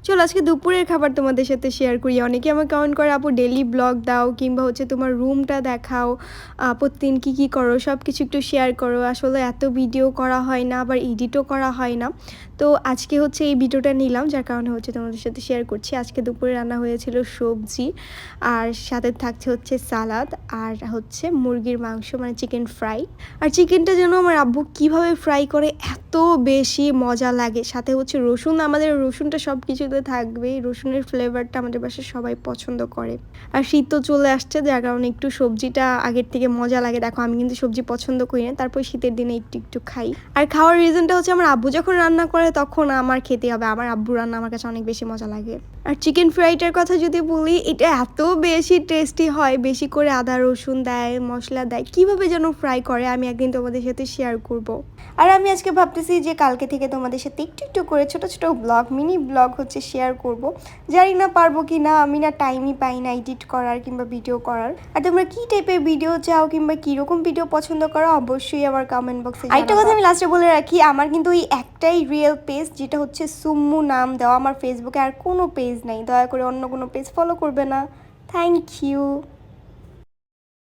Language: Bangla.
চলো আজকে দুপুরের খাবার তোমাদের সাথে শেয়ার করি। অনেকে আমাকে কমেন্ট করে, আপু ডেইলি ব্লগ দাও কিংবা হচ্ছে তোমার রুমটা দেখাও, প্রতিদিন কী কী করো সব কিছু একটু শেয়ার করো। আসলে এত ভিডিও করা হয় না, আবার এডিটও করা হয় না। তো আজকে হচ্ছে এই ভিডিওটা নিলাম, যার কারণে হচ্ছে তোমাদের সাথে শেয়ার করছি। আজকে দুপুরে রান্না হয়েছিল সবজি, আর সাথে থাকছে হচ্ছে সালাদ, আর হচ্ছে মুরগির মাংস মানে চিকেন ফ্রাই। আর চিকেনটা যেন আমার আব্বু কীভাবে ফ্রাই করে এত বেশি মজা লাগে। সাথে হচ্ছে রসুন, আমাদের রসুনটা সব কিছুতে থাকবেই, রসুনের ফ্লেভারটা আমাদের বাসায় সবাই পছন্দ করে। আর শীত তো চলে আসছে, যার কারণে একটু সবজিটা আগের থেকে মজা লাগে। দেখো আমি কিন্তু সবজি পছন্দ করি না, তারপর শীতের দিনে একটু একটু খাই। আর খাওয়ার রিজনটা হচ্ছে আমার আব্বু যখন রান্না করে তখন আমার খেতে হবে। আমার আব্বু রান্না আমার কাছে অনেক বেশি মজা লাগে। আর চিকেন ফ্রাইটার কথা যদি বলি, এটা এত বেশি টেস্টি হয়, বেশি করে আদা রসুন দেয়, মশলা দেয়, কিভাবে যেন ফ্রাই করে আমি একদিন তোমাদের সাথে শেয়ার করব। আর আমি আজকে ভাবতেছি যে কালকে থেকে তোমাদের সাথে একটু একটু করে ছোট ছোট ব্লগ, মিনি ব্লগ হচ্ছে শেয়ার করব। জানি না পারবো কি না, আমি না টাইমই পাই না এডিট করার কিংবা ভিডিও করার। আর তোমরা কী টাইপের ভিডিও চাও কিংবা কীরকম ভিডিও পছন্দ করো অবশ্যই আমার কমেন্ট বক্সে। আরেকটা কথা আমি লাস্টে বলে রাখি, আমার কিন্তু ওই একটাই রিয়েল পেজ, যেটা হচ্ছে সুম্মু নাম দেওয়া আমার ফেসবুকে, আর কোনো পেজ নাই। দয়া করে অন্য কোনো পেজ ফলো করবে না। Thank you.